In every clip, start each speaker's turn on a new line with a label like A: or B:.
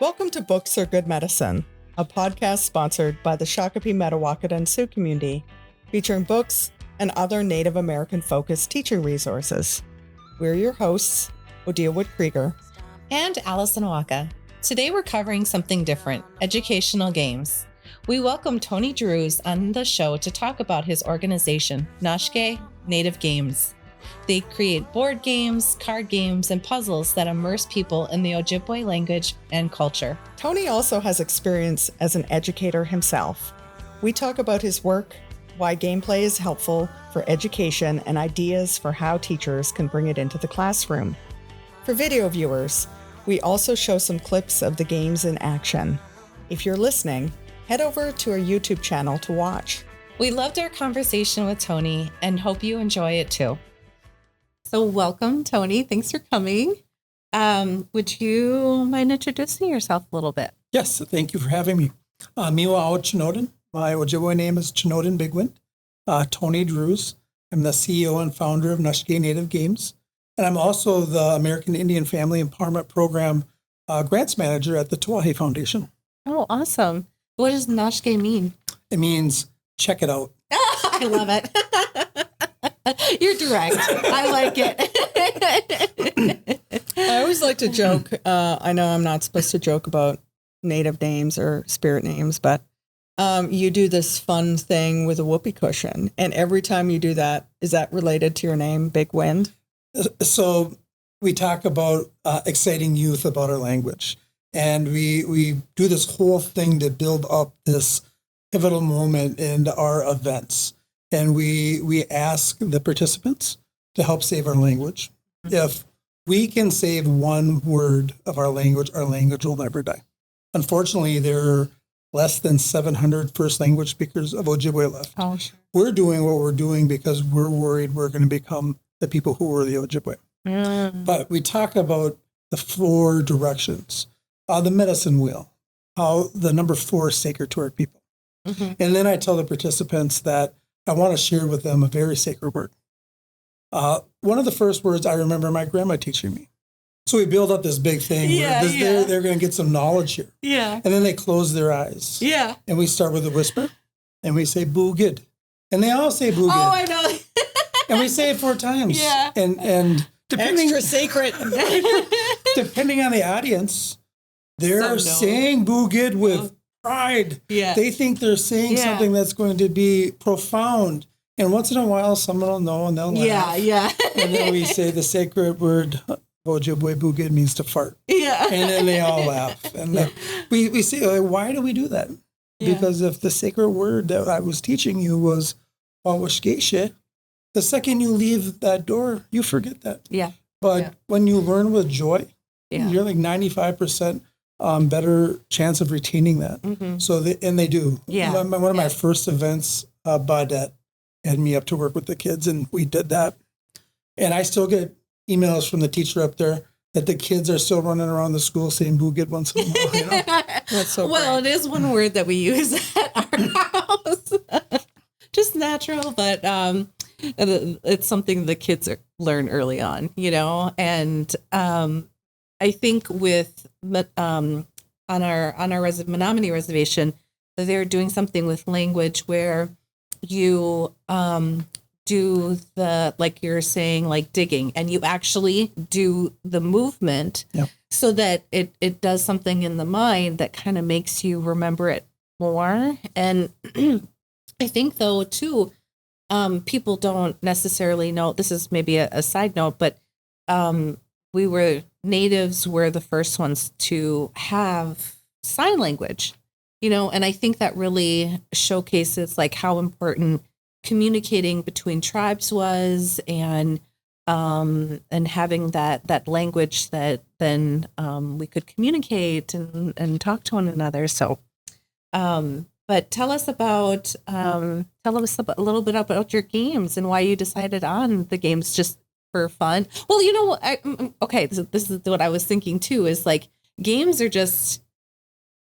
A: Welcome to Books Are Good Medicine, a podcast sponsored by the Shakopee Metawakan and Sioux community, featuring books and other Native American-focused teaching resources. We're your hosts, Odia Wood-Krieger
B: and Allison and Odia. Today we're covering something different, educational games. We welcome Tony Drews on the show to talk about his organization, Nashke Native Games. They create board games, card games, and puzzles that immerse people in the Ojibwe language and culture.
A: Tony also has experience as an educator himself. We talk about his work, why gameplay is helpful for education, and ideas for how teachers can bring it into the classroom. For video viewers, we also show some clips of the games in action. If you're listening, head over to our YouTube channel to watch.
B: We loved our conversation with Tony and hope you enjoy it too. So welcome, Tony. Thanks for coming. Would you mind introducing yourself a little bit?
C: Yes, thank you for having me. Miwa Chinoden. My Ojibwe name is Chinoden Bigwind. Tony Drews. I'm the CEO and founder of Nashke Native Games. And I'm also the American Indian Family Empowerment Program grants manager at the Tuah Foundation.
B: Oh, awesome. What does Nashke mean?
C: It means check it out.
B: I love it. You're direct. I like it.
A: I always like to joke. I know I'm not supposed to joke about native names or spirit names, but you do this fun thing with a whoopee cushion. And every time you do that, is that related to your name, Big Wind?
C: So we talk about exciting youth about our language. And we do this whole thing to build up this pivotal moment in our events. And we ask the participants to help save our language. If we can save one word of our language will never die. Unfortunately, there are less than 700 first language speakers of Ojibwe left.
B: Oh, sure.
C: We're doing what we're doing because we're worried we're going to become the people who were the Ojibwe. But we talk about the 4 directions, the medicine wheel, how the number 4 is sacred to our people. Mm-hmm. And then I tell the participants that I want to share with them a very sacred word. One of the first words I remember my grandma teaching me. So we build up this big thing. They're going to get some knowledge here.
B: Yeah.
C: And then they close their eyes.
B: Yeah.
C: And we start with a whisper. And we say, boogid. And they all say boogid.
B: Oh, I know.
C: And we say it 4 times.
B: Yeah.
C: And depending,
A: extra sacred.
C: depending on the audience, they're saying boogid with pride.
B: Yeah.
C: They think they're saying something that's going to be profound. And once in a while, someone will know and they'll laugh.
B: Yeah.
C: And then we say the sacred word, Ojibwe boogid means to fart.
B: Yeah.
C: And then they all laugh. And we say, why do we do that? Yeah. Because if the sacred word that I was teaching you was Wawashgeshe, the second you leave that door, you forget that.
B: Yeah.
C: But when you learn with joy, you're like 95% better chance of retaining that. Mm-hmm. So they do.
B: Yeah.
C: One of my first events, Baudette had me up to work with the kids, and we did that. And I still get emails from the teacher up there that the kids are still running around the school saying boogid once in a while. You know?
A: That's so
B: well,
A: great.
B: It is one word that we use at our house. Just natural, but it's something the kids learn early on, you know. And I think with on our Menominee reservation, they're doing something with language where you do the, like you're saying, like digging, and you actually do the movement so that it does something in the mind that kind of makes you remember it more. And I think though too, people don't necessarily know, this is maybe a side note, but natives were the first ones to have sign language, you know, and I think that really showcases like how important communicating between tribes was, and having that language that then we could communicate and talk to one another. So, but tell us a little bit about your games and why you decided on the games just for fun. Well, you know, this is what I was thinking too, is like games are just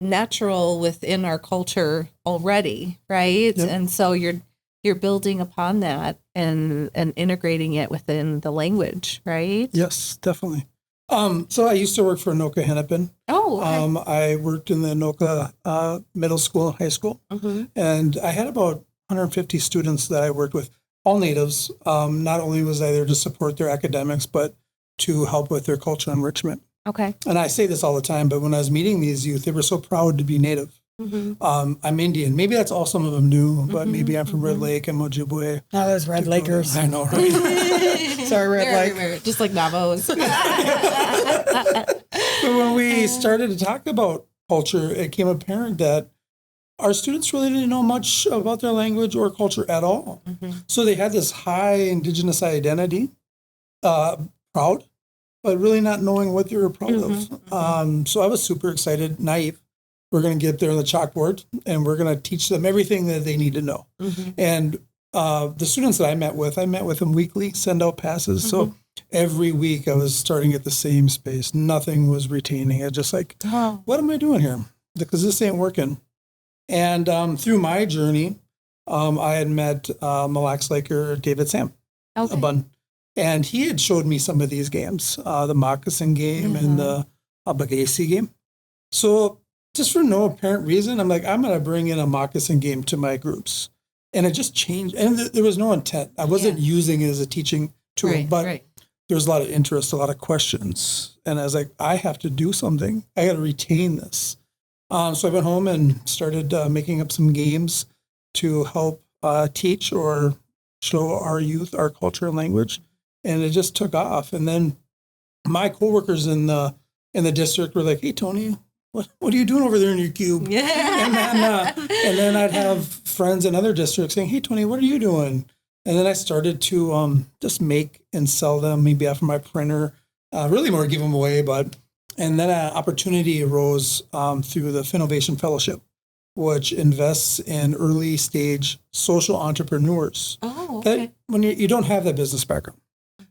B: natural within our culture already, right?
C: Yep.
B: And so you're building upon that and integrating it within the language, right?
C: Yes, definitely. So I used to work for Anoka Hennepin.
B: Oh, okay.
C: I worked in the Anoka middle school and high school, and I had about 150 students that I worked with, all natives. Not only was I there to support their academics, but to help with their cultural enrichment.
B: Okay.
C: And I say this all the time, but when I was meeting these youth, they were so proud to be native. I'm Indian. Maybe that's all some of them knew, but maybe I'm from Red Lake and Ojibwe.
A: Oh, those Red Lakers.
C: I know, right?
A: Sorry, Red
B: They're
A: Lake.
B: everywhere, just like Navajos.
C: But when we started to talk about culture, it became apparent that our students really didn't know much about their language or culture at all. So they had this high indigenous identity, proud, but really not knowing what they were proud of. So I was super excited, naive. We're going to get there on the chalkboard and we're going to teach them everything that they need to know. And the students that I met with them weekly, send out passes. So every week I was starting at the same space. Nothing was retaining. I just like, what am I doing here? Because this ain't working. And through my journey, I had met Mille Lacs Laker David Sam,
B: Okay.
C: a bun. And he had showed me some of these games, the moccasin game and the Bagasi game. So just for no apparent reason, I'm like, I'm going to bring in a moccasin game to my groups. And it just changed. And there was no intent. I wasn't using it as a teaching tool, but there was a lot of interest, a lot of questions. And I was like, I have to do something. I got to retain this. So I went home and started making up some games to help teach or show our youth our culture and language. And it just took off. And then my coworkers in the district were like, hey, Tony, what are you doing over there in your cube? And then I'd have friends in other districts saying, hey, Tony, what are you doing? And then I started to just make and sell them maybe off of my printer, really more give them away. And then an opportunity arose through the Finnovation Fellowship, which invests in early stage social entrepreneurs.
B: Oh, okay.
C: That when you don't have that business background.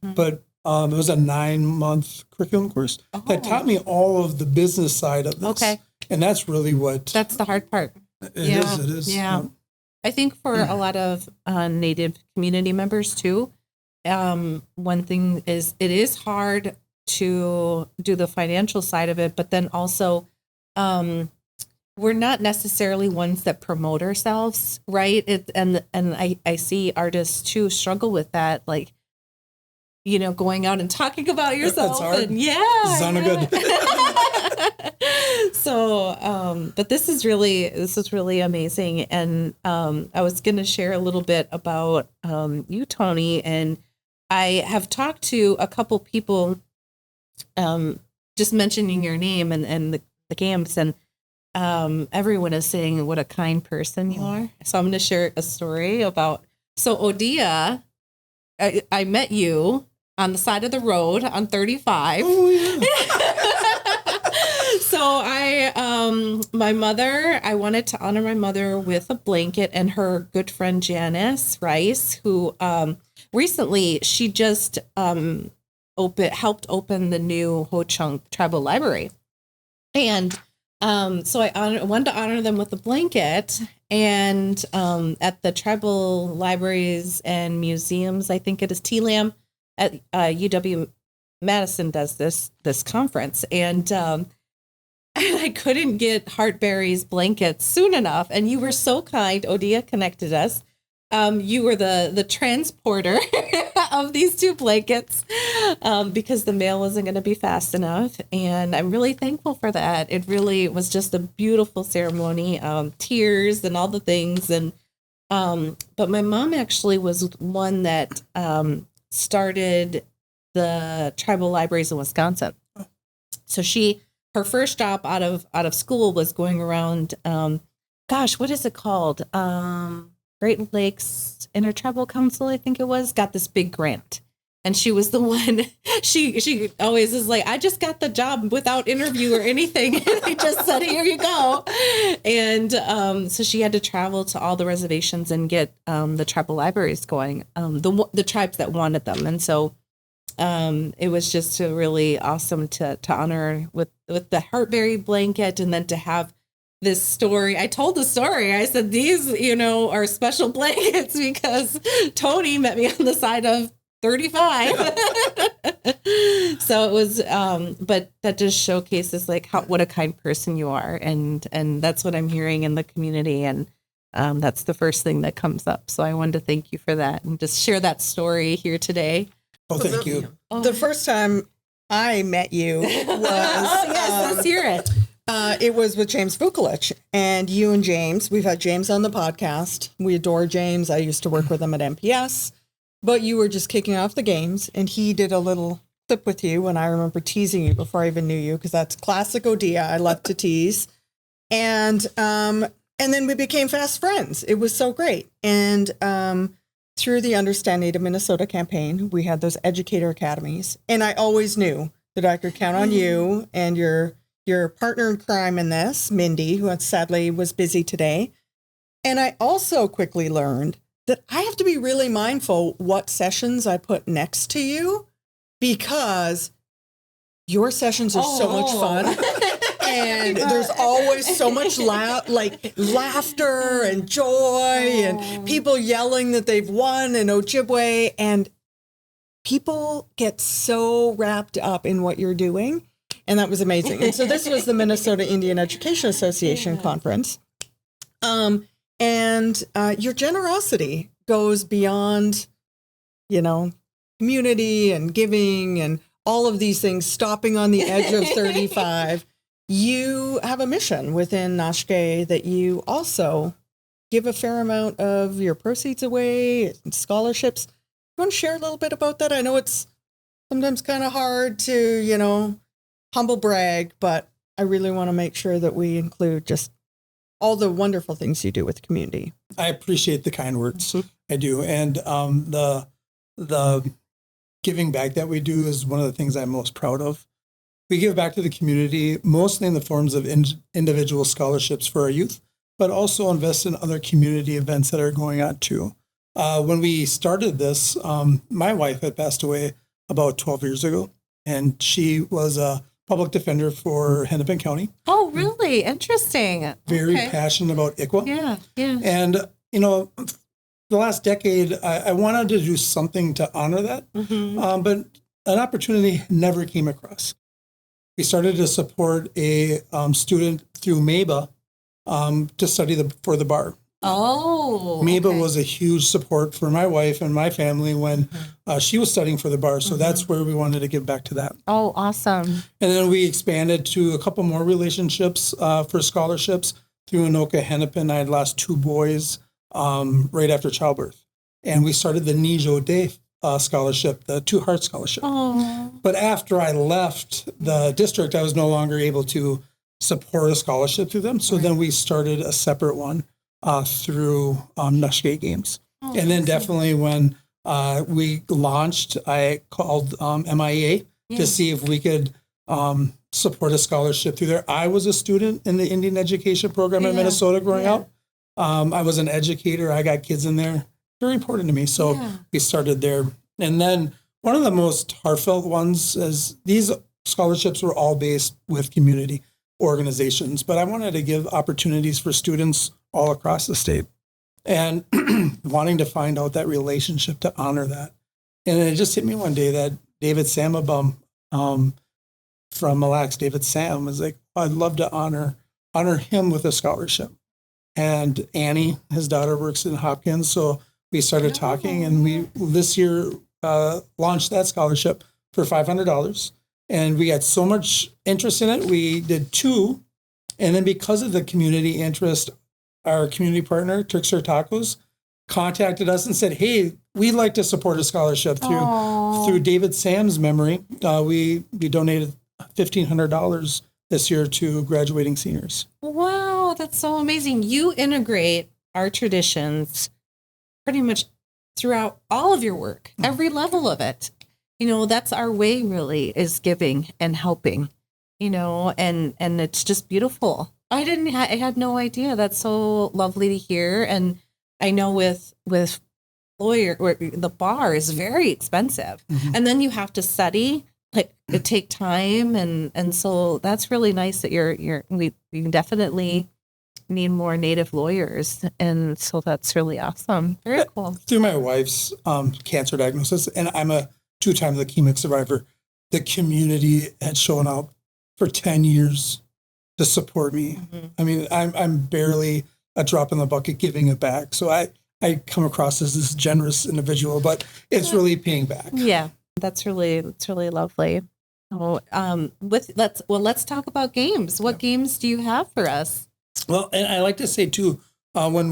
C: But it was a 9-month curriculum course that taught me all of the business side of this.
B: Okay.
C: And that's really
B: That's the hard part.
C: It is.
B: Yeah. I think for a lot of Native community members too, one thing is it is hard to do the financial side of it, but then also we're not necessarily ones that promote ourselves, right? And I see artists too struggle with that, like, going out and talking about yourself.
C: That's hard.
B: And
C: Sounded
B: good. So, but this is really amazing. And I was going to share a little bit about you, Tony, and I have talked to a couple people just mentioning your name and the games, and everyone is saying what a kind person you are. So I'm going to share a story about, so Odia, I met you on the side of the road on 35.
C: Oh, yeah.
B: So my mother, I wanted to honor my mother with a blanket, and her good friend Janice Rice, who recently she just helped open the new Ho-Chunk Tribal Library. And so I wanted to honor them with a blanket. And at the tribal libraries and museums, I think it is TLAM at UW Madison does this conference. And I couldn't get Heartberry's blankets soon enough. And you were so kind. Odia connected us. You were the transporter of these two blankets because the mail wasn't going to be fast enough. And I'm really thankful for that. It really was just a beautiful ceremony, tears and all the things. And but my mom actually was one that started the tribal libraries in Wisconsin. So her first job out of school was going around, what is it called? Great Lakes Intertribal Council, I think it was, got this big grant. And she was the one, she always is like, I just got the job without interview or anything. They just said, here you go. And so she had to travel to all the reservations and get the tribal libraries going, the tribes that wanted them. And so it was just really awesome to honor with the Heartberry blanket, and then to have this story. I told the story. I said, these, are special blankets because Tony met me on the side of 35. So it was, but that just showcases like what a kind person you are. And that's what I'm hearing in the community. And that's the first thing that comes up. So I wanted to thank you for that and just share that story here today.
C: Oh, thank you.
A: The first time I met you was,
B: yes, let's hear it.
A: It was with James Vukolich, and you and James, we've had James on the podcast. We adore James. I used to work with him at MPS, but you were just kicking off the games, and he did a little clip with you, and I remember teasing you before I even knew you, because that's classic Odia. I love to tease. And then we became fast friends. It was so great. And through the Understand Native Minnesota campaign, we had those educator academies, and I always knew that I could count on you and your partner in crime in this, Mindy, who sadly was busy today. And I also quickly learned that I have to be really mindful what sessions I put next to you, because your sessions are so much fun. And there's always so much laughter and joy and people yelling that they've won in Ojibwe. And people get so wrapped up in what you're doing. And that was amazing. And so this was the Minnesota Indian Education Association conference. And your generosity goes beyond, community and giving and all of these things, stopping on the edge of 35. You have a mission within Nashke that you also give a fair amount of your proceeds away, and scholarships. You want to share a little bit about that? I know it's sometimes kind of hard to, humble brag, but I really want to make sure that we include just all the wonderful things you do with the community.
C: I appreciate the kind words. I do. And the giving back that we do is one of the things I'm most proud of. We give back to the community, mostly in the forms of individual scholarships for our youth, but also invest in other community events that are going on too. When we started this, my wife had passed away about 12 years ago, and she was a public defender for Hennepin County.
B: Oh, really? Interesting.
C: Very passionate about ICWA.
B: Yeah, yeah.
C: And, the last decade, I wanted to do something to honor that, but an opportunity never came across. We started to support a student through MABA to study for the bar.
B: Oh,
C: MABA was a huge support for my wife and my family when she was studying for the bar. So that's where we wanted to give back to that.
B: Oh, awesome.
C: And then we expanded to a couple more relationships for scholarships through Anoka Hennepin. I had lost 2 boys right after childbirth. And we started the Nijo Day scholarship, the 2 Heart Scholarship.
B: Oh.
C: But after I left the district, I was no longer able to support a scholarship through them. So then we started a separate one through Nashke Games. And then definitely when we launched, I called MIA to see if we could support a scholarship through there. I was a student in the Indian education program in Minnesota growing up. I was an educator. I got kids in there. Very important to me. So we started there. And then one of the most heartfelt ones is these scholarships were all based with community organizations, but I wanted to give opportunities for students all across the state and wanting to find out that relationship to honor that. And it just hit me one day that David Samabum from Mille Lacs, David Sam, was like, I'd love to honor him with a scholarship. And Annie, his daughter, works in Hopkins. So we started talking, and we this year launched that scholarship for $500. And we had so much interest in it. We did 2. And then because of the community interest, our community partner, Turkser Tacos, contacted us and said, hey, we'd like to support a scholarship through David Sam's memory. We donated $1,500 this year to graduating seniors.
B: Wow, that's so amazing. You integrate our traditions pretty much throughout all of your work, every level of it. That's our way, really, is giving and helping, and it's just beautiful. I had no idea. That's so lovely to hear. And I know with the bar is very expensive, and then you have to study, it take time. And so that's really nice that we can definitely need more Native lawyers. And so that's really awesome. Very cool.
C: Through my wife's cancer diagnosis, and I'm a 2-time leukemic survivor, the community had shown up for 10 years to support me.
B: Mm-hmm.
C: I mean, I'm barely a drop in the bucket giving it back. So I come across as this generous individual, but it's really paying back.
B: Yeah, that's really lovely. Oh, let's talk about games. What games do you have for us?
C: Well, and I like to say too, when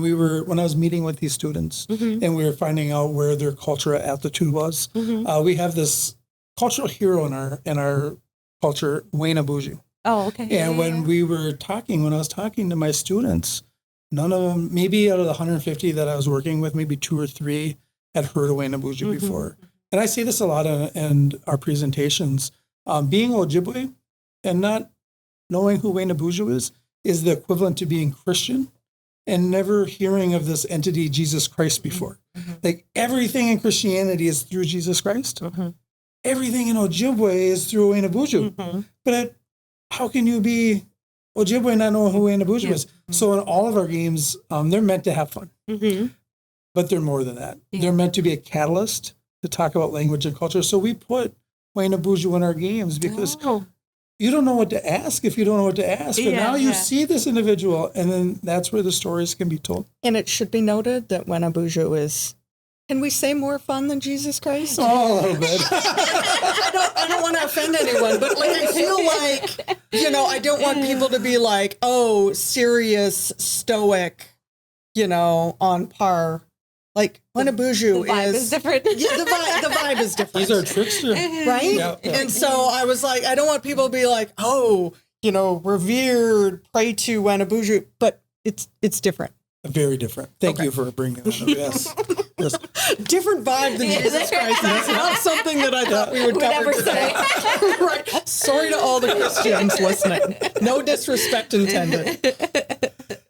C: I was meeting with these students
B: Mm-hmm.
C: and we were finding out where their cultural aptitude was,
B: Mm-hmm.
C: we have this cultural hero in our culture, Wayne Abuju.
B: Oh, okay.
C: And when I was talking to my students, none of them, maybe out of the 150 that I was working with, maybe 2 or 3 had heard of Wayne Abuju
B: Mm-hmm.
C: before. And I say this a lot in our presentations. Being Ojibwe and not knowing who Wayne Abuju is the equivalent to being Christian and never hearing of this entity, Jesus Christ, before.
B: Mm-hmm.
C: Like everything in Christianity is through Jesus Christ.
B: Mm-hmm.
C: Everything in Ojibwe is through Wayne Abuju.
B: Mm-hmm.
C: But how can you be Ojibwe and not know who Wayne Abuju is?
B: Mm-hmm.
C: So in all of our games, they're meant to have fun,
B: Mm-hmm.
C: but they're more than that.
B: Yeah.
C: They're meant to be a catalyst to talk about language and culture. So we put Wayne Abuju in our games because you don't know what to ask if you don't know what to ask. But now you see this individual, and then that's where the stories can be told.
A: And it should be noted that when Abuju is, can we say more fun than Jesus Christ?
C: Oh, a little bit.
A: I don't want to offend anyone, but like I feel like, I don't want people to be like, oh, serious, stoic, on par. Like when Abuju
B: The vibe is different.
A: Yeah, the vibe is different.
C: He's our trickster.
A: Right?
C: Yeah.
A: And so I was like, I don't want people to be like, oh, revered, pray to Wanabuju, but it's different.
C: Very different. Thank you for bringing that up. Yes.
A: Different vibe than Jesus Christ. That's not something that I thought we would cover today. Right. Sorry to all the Christians listening. No disrespect intended.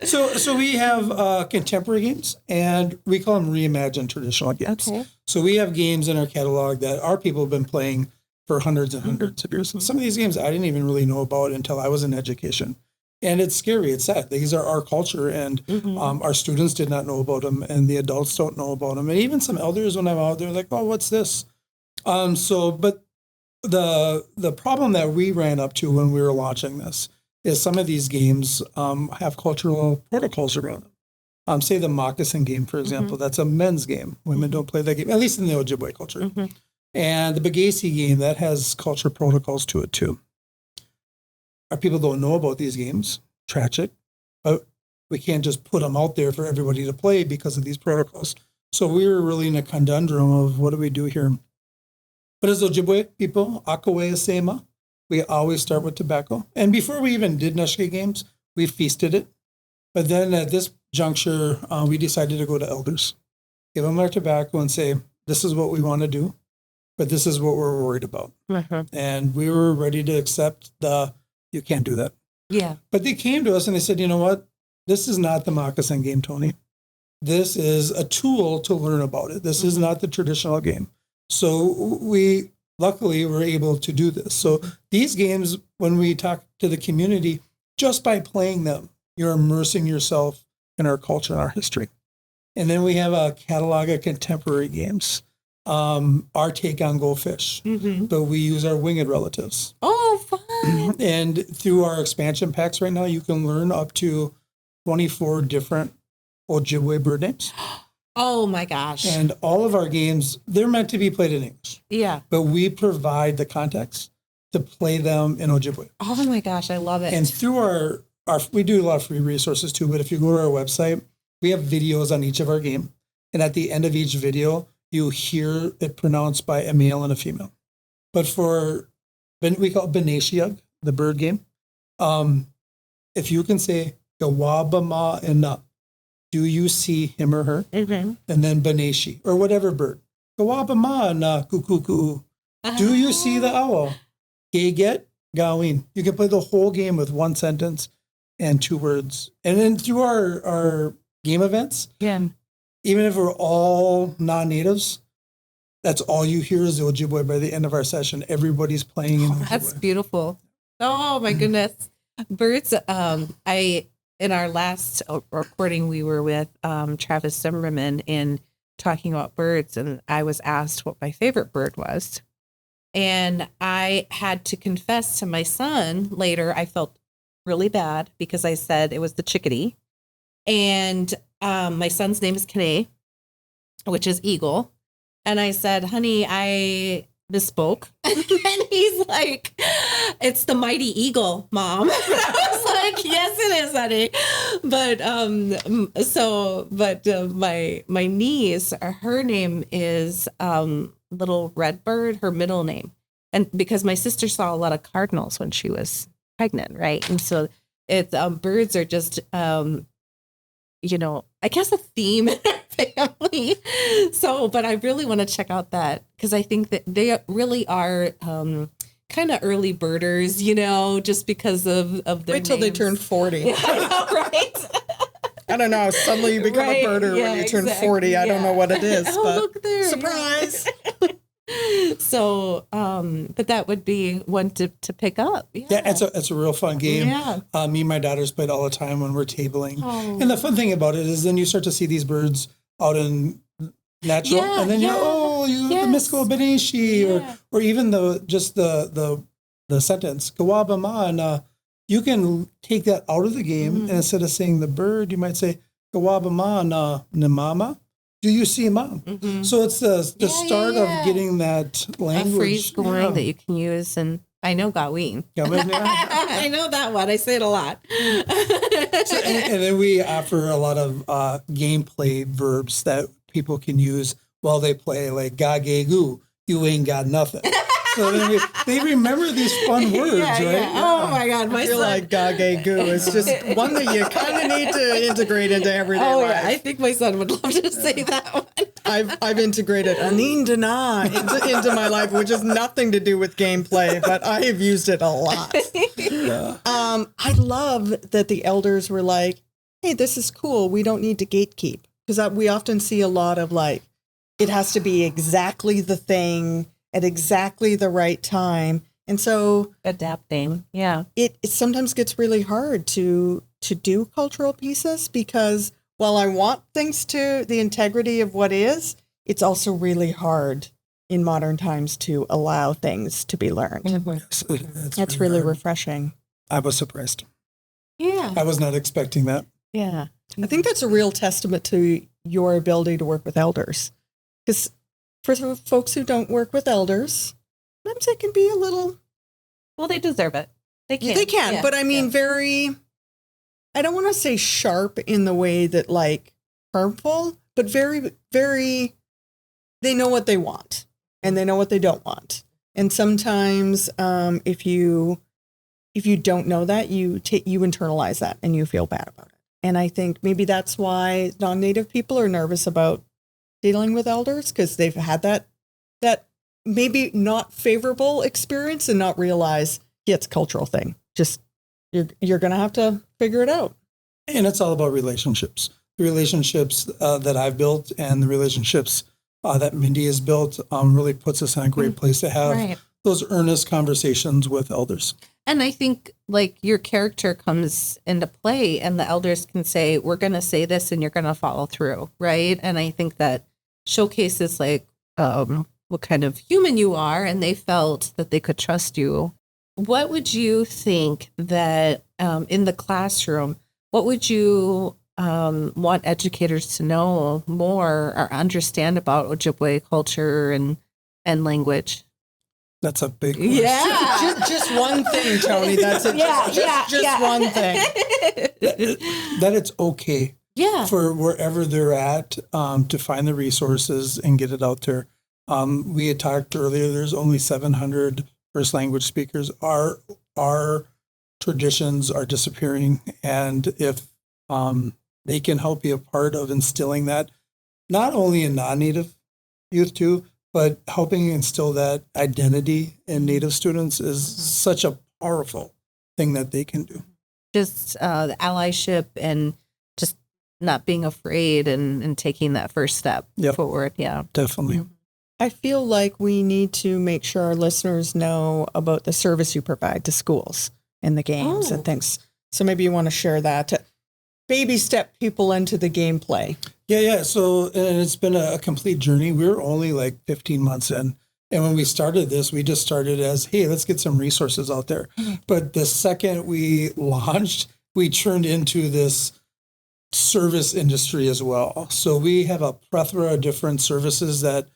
C: So we have contemporary games, and we call them reimagined traditional games.
B: Okay.
C: So we have games in our catalog that our people have been playing for hundreds and hundreds of years. Some of these games I didn't even really know about until I was in education. And it's scary. It's sad. These are our culture, and our students did not know about them, and the adults don't know about them. And even some elders, when I'm out there, like, oh, what's this? But the problem that we ran up to when we were launching this is some of these games have cultural protocols around them. Say the moccasin game, for example. That's a men's game. Women don't play that game, at least in the Ojibwe culture. And the Bagasi game, that has culture protocols to it too. Our people don't know about these games. Tragic. But we can't just put them out there for everybody to play because of these protocols. So we were really in a conundrum of what do we do here? But as Ojibwe people, Akawe Sema, we always start with tobacco. And before we even did Nashke games, we feasted it. But then at this juncture, we decided to go to elders, give them our tobacco and say, this is what we want to do, but this is what we're worried about. And we were ready to accept you can't do that.
B: Yeah.
C: But they came to us and they said, you know what? This is not the moccasin game, Tony. This is a tool to learn about it. This is not the traditional game. So we luckily were able to do this. So these games, when we talk to the community, just by playing them, you're immersing yourself in our culture and our history. And then we have a catalog of contemporary games. Our take on Go Fish, but we use our winged relatives.
B: Oh, fun.
C: And through our expansion packs right now, you can learn up to 24 different Ojibwe bird names.
B: Oh, my gosh.
C: And all of our games, they're meant to be played in English.
B: Yeah.
C: But we provide the context to play them in Ojibwe.
B: Oh, my gosh. I love it.
C: And through our we do a lot of free resources too, but if you go to our website, we have videos on each of our game. And at the end of each video, you hear it pronounced by a male and a female. But we call it Benashiag, the bird game. If you can say Gawabama and na, do you see him or her? And then Beneshi, or whatever bird. Gawabama na kukuku. Do you see the owl? Geget gawin. You can play the whole game with one sentence and 2 words. And then through our game events, even if we're all non-natives, that's all you hear is the Ojibwe. By the end of our session, everybody's playing in Ojibwe.
B: That's beautiful. Oh my goodness. Birds, I in our last recording, we were with Travis Zimmerman in talking about birds, and I was asked what my favorite bird was. And I had to confess to my son later, I felt really bad because I said it was the chickadee. And my son's name is Kane, which is eagle. And I said, honey, I misspoke. And he's like, it's the mighty eagle, Mom. And I was like, yes, it is, honey. But my niece, her name is Little Redbird, her middle name. And because my sister saw a lot of cardinals when she was pregnant, right? And so it's birds are just I guess a theme in our family. So, but I really want to check out that because I think that they really are kind of early birders, just because of their
A: Wait till they
B: names.
A: turn 40.
B: Yeah, I know, right?
A: I don't know. Suddenly you become
B: Right,
A: a birder
B: yeah,
A: when you turn
B: exactly,
A: 40. I don't know what it is,
B: Oh,
A: but
B: look there.
A: surprise.
B: So, but that would be one to pick up.
C: Yeah, it's a real fun game.
B: Yeah.
C: Me and my daughters play it all the time when we're tabling.
B: Oh.
C: And the fun thing about it is then you start to see these birds out in natural,
B: Yeah,
C: and then
B: yeah.
C: you have the
B: Yes.
C: mystical Benishi,
B: Yeah.
C: or even the sentence Gawaba Ma, and you can take that out of the game,
B: Mm-hmm.
C: and instead of saying the bird, you might say Gawaba Ma na Mama. Do you see Mom?
B: Mhm.
C: So it's the
B: Yeah,
C: start
B: yeah.
C: of getting that language.
B: A phrase going that you can use, and I know Gaween.
C: Yeah, but-
B: I know that one. I say it a lot.
C: and then we offer a lot of gameplay verbs that people can use while they play, like "gagegu," you ain't got nothing. So then they remember these fun words,
B: Yeah,
C: right?
B: yeah. Oh my God, my
A: I feel
B: son.
A: like gage goo is just one that you kind of need to integrate into everyday
B: Oh
A: life.
B: yeah, I think my son would love to say that one.
A: I've integrated anin dana into my life, which has nothing to do with gameplay, but I have used it a lot. I love that the elders were like, hey, this is cool. We don't need to gatekeep. Because we often see a lot of like, it has to be exactly the thing at exactly the right time. And so
B: Adapting, yeah.
A: it sometimes gets really hard to do cultural pieces because while I want things to the integrity of what is, it's also really hard in modern times to allow things to be learned. That's really
C: hard.
A: refreshing.
C: I was surprised.
B: Yeah,
C: I was not expecting that.
B: yeah.
A: I think that's a real testament to your ability to work with elders. Because for folks who don't work with elders, sometimes it can be a little...
B: Well, they deserve it. They can. Yeah,
A: but I mean,
B: yeah.
A: very... I don't want to say sharp in the way that like harmful, but very, very... They know what they want and they know what they don't want. And sometimes if you don't know that, you internalize that and you feel bad about it. And I think maybe that's why non-native people are nervous about dealing with elders because they've had that maybe not favorable experience and not realize it's a cultural thing. Just you're going to have to figure it out.
C: And it's all about relationships. The relationships that I've built and the relationships that Mindy has built really puts us in a great place to have
B: Right.
C: those earnest conversations with elders.
B: And I think like your character comes into play and the elders can say, we're going to say this and you're going to follow through. Right. And I think that showcases like what kind of human you are. And they felt that they could trust you. What would you think that in the classroom, what would you want educators to know more or understand about Ojibwe culture and language?
C: That's a big question.
B: Yeah.
A: Just one thing, Tony. That's it. Just one thing.
C: That it's okay
B: Yeah.
C: for wherever they're at to find the resources and get it out there. We had talked earlier, there's only 700 first language speakers. Our traditions are disappearing. And if they can help be a part of instilling that, not only in non-Native youth too, but helping instill that identity in Native students is such a powerful thing that they can do.
B: Just the allyship and just not being afraid and taking that first step
C: Yep.
B: forward. Yeah.
C: Definitely.
A: I feel like we need to make sure our listeners know about the service you provide to schools and the games and things. So maybe you want to share that. baby step people into the gameplay?
C: Yeah. So, and it's been a complete journey. We're only like 15 months in. And when we started this, we just started as, hey, let's get some resources out there. But the second we launched, we turned into this service industry as well. So we have a plethora of different services that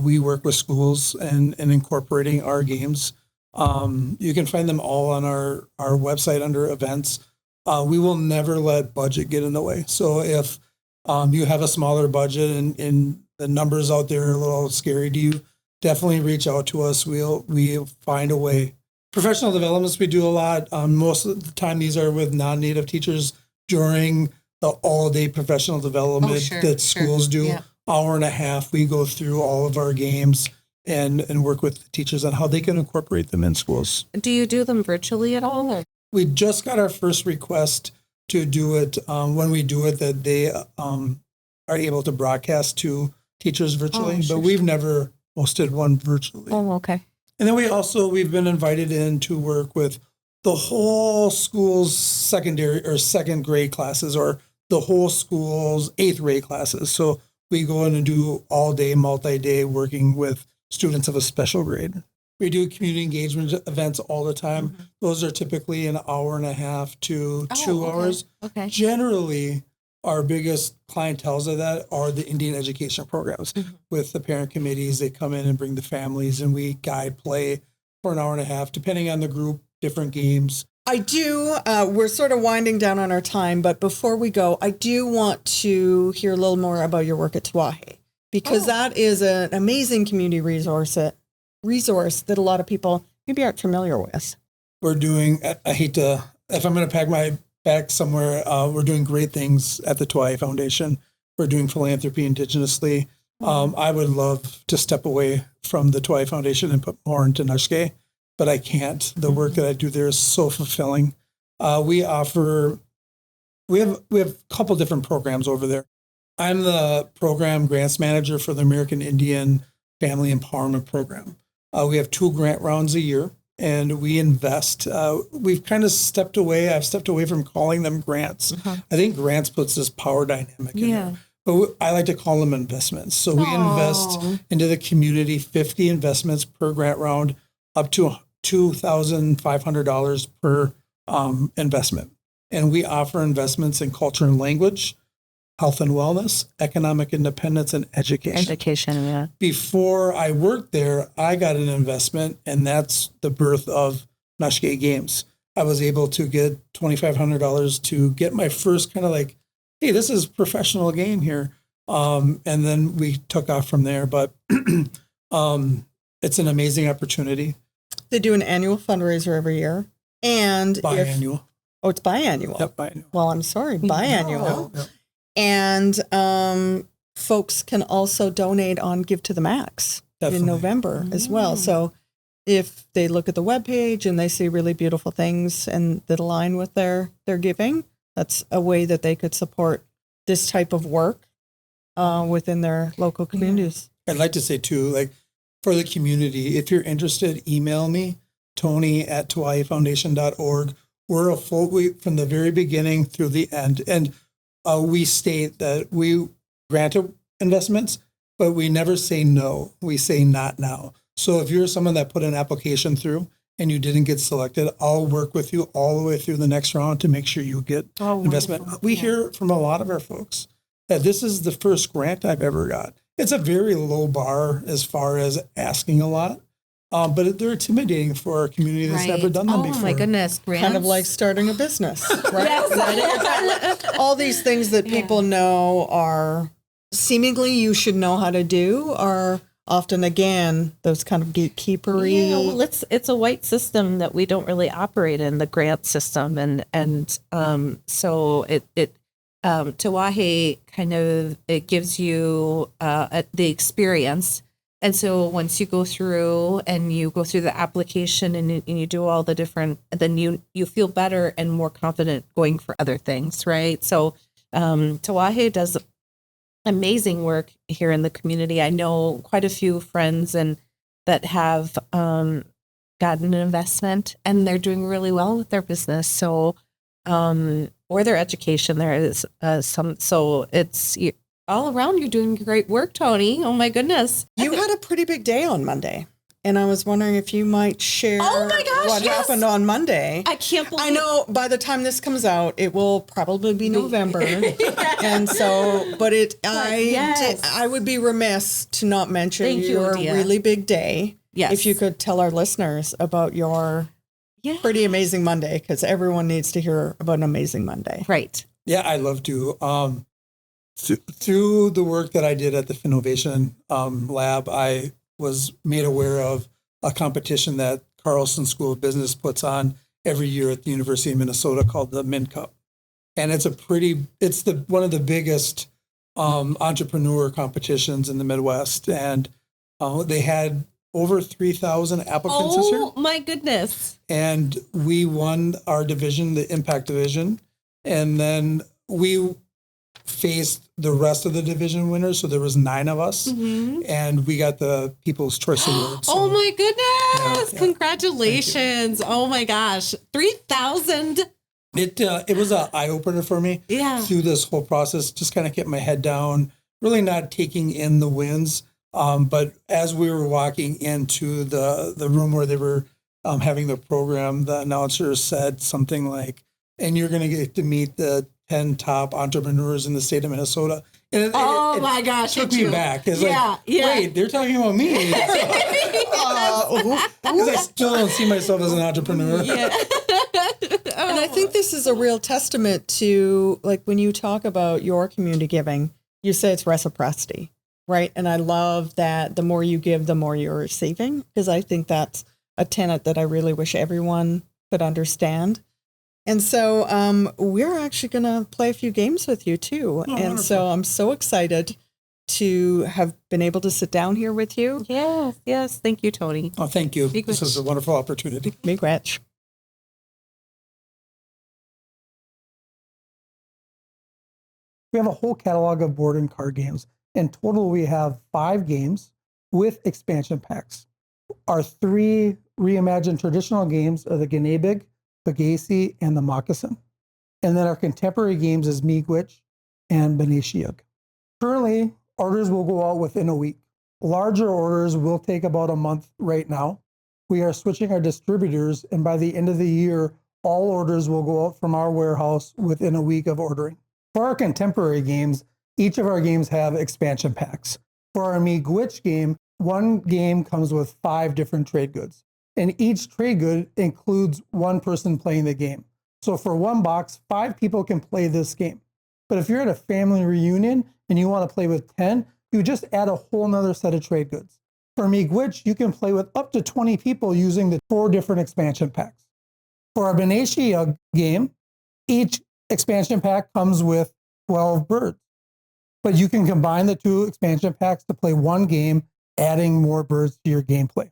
C: we work with schools and incorporating our games. You can find them all on our website under events. We will never let budget get in the way. So if you have a smaller budget and the numbers out there are a little scary to you, definitely reach out to us. We'll find a way. Professional developments, we do a lot. Most of the time, these are with non-native teachers during the all-day professional development that schools do. Yeah. Hour and a half, we go through all of our games and work with the teachers on how they can incorporate them in schools.
B: Do you do them virtually at all? Or?
C: We just got our first request to do it. When we do it, that they are able to broadcast to teachers virtually, but we've never hosted one virtually.
B: Oh, okay.
C: And then we've been invited in to work with the whole school's secondary or second grade classes, or the whole school's 8th grade classes. So we go in and do all day, multi-day working with students of a special grade. We do community engagement events all the time. Mm-hmm. Those are typically an hour and a half to 2 hours.
B: Okay.
C: Generally, our biggest clienteles of that are the Indian education programs. Mm-hmm. With the parent committees, they come in and bring the families, and we guide play for an hour and a half, depending on the group, different games.
A: I do. We're sort of winding down on our time, but before we go, I do want to hear a little more about your work at Tuah, because that is an amazing community resource that a lot of people maybe aren't familiar with.
C: We're doing, I hate to, if I'm going to pack my back somewhere, we're doing great things at the Tuah Foundation. We're doing philanthropy indigenously. I would love to step away from the Tuah Foundation and put more into Nashke, but I can't. The work that I do there is so fulfilling. We have a couple different programs over there. I'm the program grants manager for the American Indian Family Empowerment Program. We have 2 grant rounds a year, and we invest. We've kind of stepped away. I've stepped away from calling them grants. Uh-huh. I think grants puts this power dynamic in there. But I like to call them investments. So we invest into the community 50 investments per grant round, up to $2,500 per investment. And we offer investments in culture and language, health and wellness, economic independence, and education.
B: Yeah.
C: Before I worked there, I got an investment, and that's the birth of Nashke Games. I was able to get $2,500 to get my first kind of like, hey, this is a professional game here. And then we took off from there. But it's an amazing opportunity.
A: They do an annual fundraiser every year. And
C: biannual.
A: It's biannual.
C: Yep, biannual.
A: Well, I'm sorry, biannual.
C: Yep.
A: And folks can also donate on Give to the Max in November as well. So if they look at the webpage and they see really beautiful things and that align with their giving, that's a way that they could support this type of work within their local communities.
C: I'd like to say too, like for the community, if you're interested, email me, Tony@tuahifoundation.org. We're a full, from the very beginning through the end. And we state that we grant investments, but we never say no. We say not now. So if you're someone that put an application through and you didn't get selected, I'll work with you all the way through the next round to make sure you get investment.
B: Wonderful.
C: We hear from a lot of our folks that this is the first grant I've ever got. It's a very low bar as far as asking a lot, but they're intimidating for a community that's never done them before.
B: Oh my goodness. Grants?
A: Kind of like starting a business, right? All these things that people know are seemingly you should know how to do are often, again, those kind of gatekeeper-y.
B: Yeah, well, it's a white system that we don't really operate in, the grant system. And so Tuah kind of, it gives you the experience. And so once you go through the application and you do all the different, then you feel better and more confident going for other things, right? So Tuah does amazing work here in the community. I know quite a few friends that have gotten an investment, and they're doing really well with their business. So or their education. There is so it's all around. You're doing great work, Tony. Oh my goodness.
A: You had a pretty big day on Monday. And I was wondering if you might share what happened on Monday.
B: I can't believe.
A: I know by the time this comes out, it will probably be November. And so, but I would be remiss to not mention your really big day.
B: Yes.
A: If you could tell our listeners about your pretty amazing Monday, because everyone needs to hear about an amazing Monday.
B: Right.
C: Yeah, I'd love to. Through the work that I did at the Finnovation Lab, I was made aware of a competition that Carlson School of Business puts on every year at the University of Minnesota called the Min Cup. And it's one of the biggest entrepreneur competitions in the Midwest. And they had over 3,000 applicants this year.
B: Oh my goodness.
C: And we won our division, the Impact Division. And then we faced the rest of the division winners. So there was 9 of us, and we got the People's Choice Award. So,
B: oh my goodness. Congratulations. Oh my gosh. 3,000.
C: It was an eye opener for me through this whole process. Just kind of kept my head down, really not taking in the wins. But as we were walking into the room where they were having the program, the announcer said something like, and you're going to get to meet the 10 top entrepreneurs in the state of Minnesota. And
B: my gosh.
C: Took me back. It's wait, they're talking about me. Because I still don't see myself as an entrepreneur.
A: Yeah. And I think this is a real testament to, like, when you talk about your community giving, you say it's reciprocity, right? And I love that the more you give, the more you're receiving, because I think that's a tenet that I really wish everyone could understand. And so we're actually going to play a few games with you too. And so I'm so excited to have been able to sit down here with you.
B: Yes. Thank you, Tony.
C: Oh, thank you. This is a wonderful opportunity.
A: Miigwech.
C: We have a whole catalog of board and card games. In total, we have 5 games with expansion packs. Our 3 reimagined traditional games are the Ganebig, the Gacy, and the Moccasin. And then our contemporary games is Miigwech and Benishiug. Currently, orders will go out within a week. Larger orders will take about a month right now. We are switching our distributors, and by the end of the year, all orders will go out from our warehouse within a week of ordering. For our contemporary games, each of our games have expansion packs. For our Miigwech game, one game comes with 5 different trade goods. And each trade good includes one person playing the game. So for one box, 5 people can play this game. But if you're at a family reunion and you want to play with 10, you just add a whole nother set of trade goods. For Miigwech, you can play with up to 20 people using the 4 different expansion packs. For our Benishiug game, each expansion pack comes with 12 birds. But you can combine the 2 expansion packs to play one game, adding more birds to your gameplay.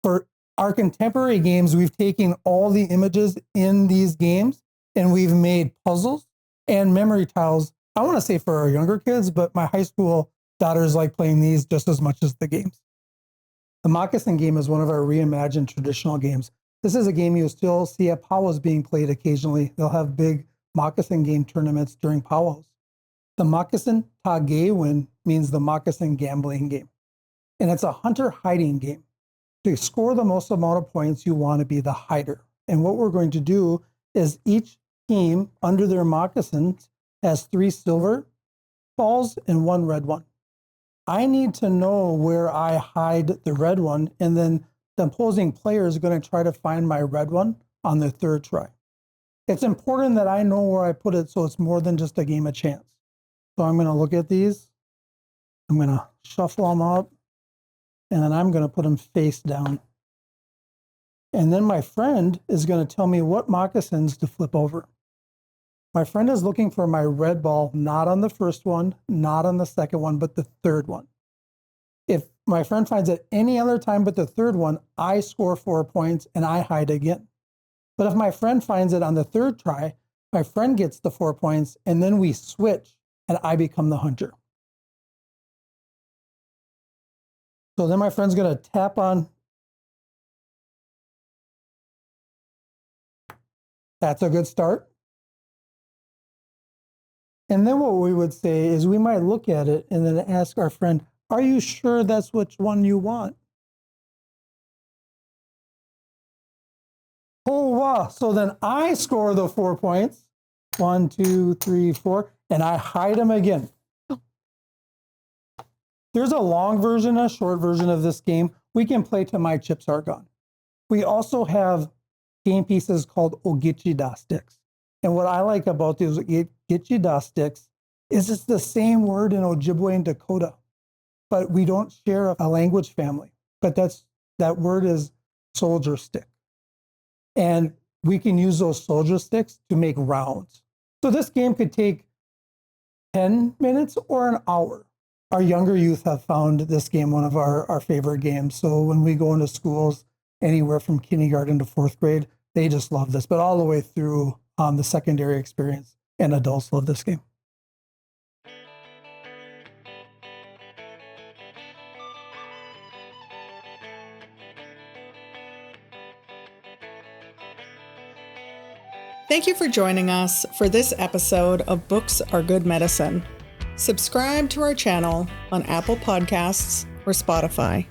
C: For our contemporary games, we've taken all the images in these games and we've made puzzles and memory tiles. I want to say for our younger kids, but my high school daughters like playing these just as much as the games. The Moccasin game is one of our reimagined traditional games. This is a game you'll still see at powwows being played occasionally. They'll have big Moccasin game tournaments during powwows. The Moccasin Tagawin means the Moccasin gambling game. And it's a hunter hiding game. To score the most amount of points, you want to be the hider. And what we're going to do is each team under their moccasins has 3 silver balls and 1 red one. I need to know where I hide the red one, and then the opposing player is going to try to find my red one on the 3rd try. It's important that I know where I put it so it's more than just a game of chance. So I'm going to look at these. I'm going to shuffle them up. And then I'm going to put them face down. And then my friend is going to tell me what moccasins to flip over. My friend is looking for my red ball, not on the first one, not on the second one, but the 3rd one. If my friend finds it any other time but the 3rd one, I score 4 points and I hide again. But if my friend finds it on the 3rd try, my friend gets the 4 points and then we switch and I become the hunter. So then my friend's going to tap on. That's a good start. And then what we would say is we might look at it and then ask our friend, are you sure that's which one you want? Oh, wow. So then I score the 4 points. 1, 2, 3, 4, and I hide them again. There's a long version, a short version of this game. We can play till my chips are gone. We also have game pieces called Ogichida sticks. And what I like about these Ogichida sticks is it's the same word in Ojibwe and Dakota, but we don't share a language family. But that word is soldier stick. And we can use those soldier sticks to make rounds. So this game could take 10 minutes or an hour. Our younger youth have found this game one of our favorite games. So when we go into schools, anywhere from kindergarten to 4th grade, they just love this. But all the way through the secondary experience, and adults love this game.
A: Thank you for joining us for this episode of Books Are Good Medicine. Subscribe to our channel on Apple Podcasts or Spotify.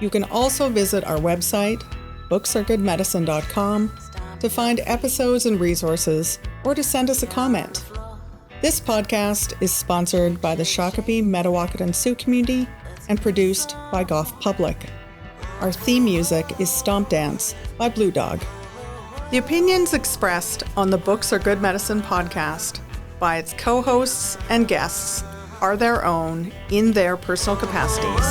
A: You can also visit our website, booksaregoodmedicine.com, to find episodes and resources or to send us a comment. This podcast is sponsored by the Shakopee, Metawakan Sioux community and produced by Goff Public. Our theme music is Stomp Dance by Blue Dog. The opinions expressed on the Books Are Good Medicine podcast by its co-hosts and guests are their own in their personal capacities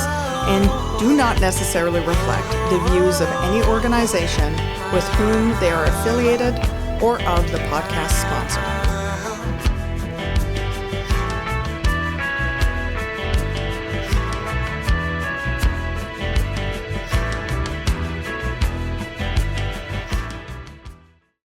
A: and do not necessarily reflect the views of any organization with whom they are affiliated or of the podcast sponsor.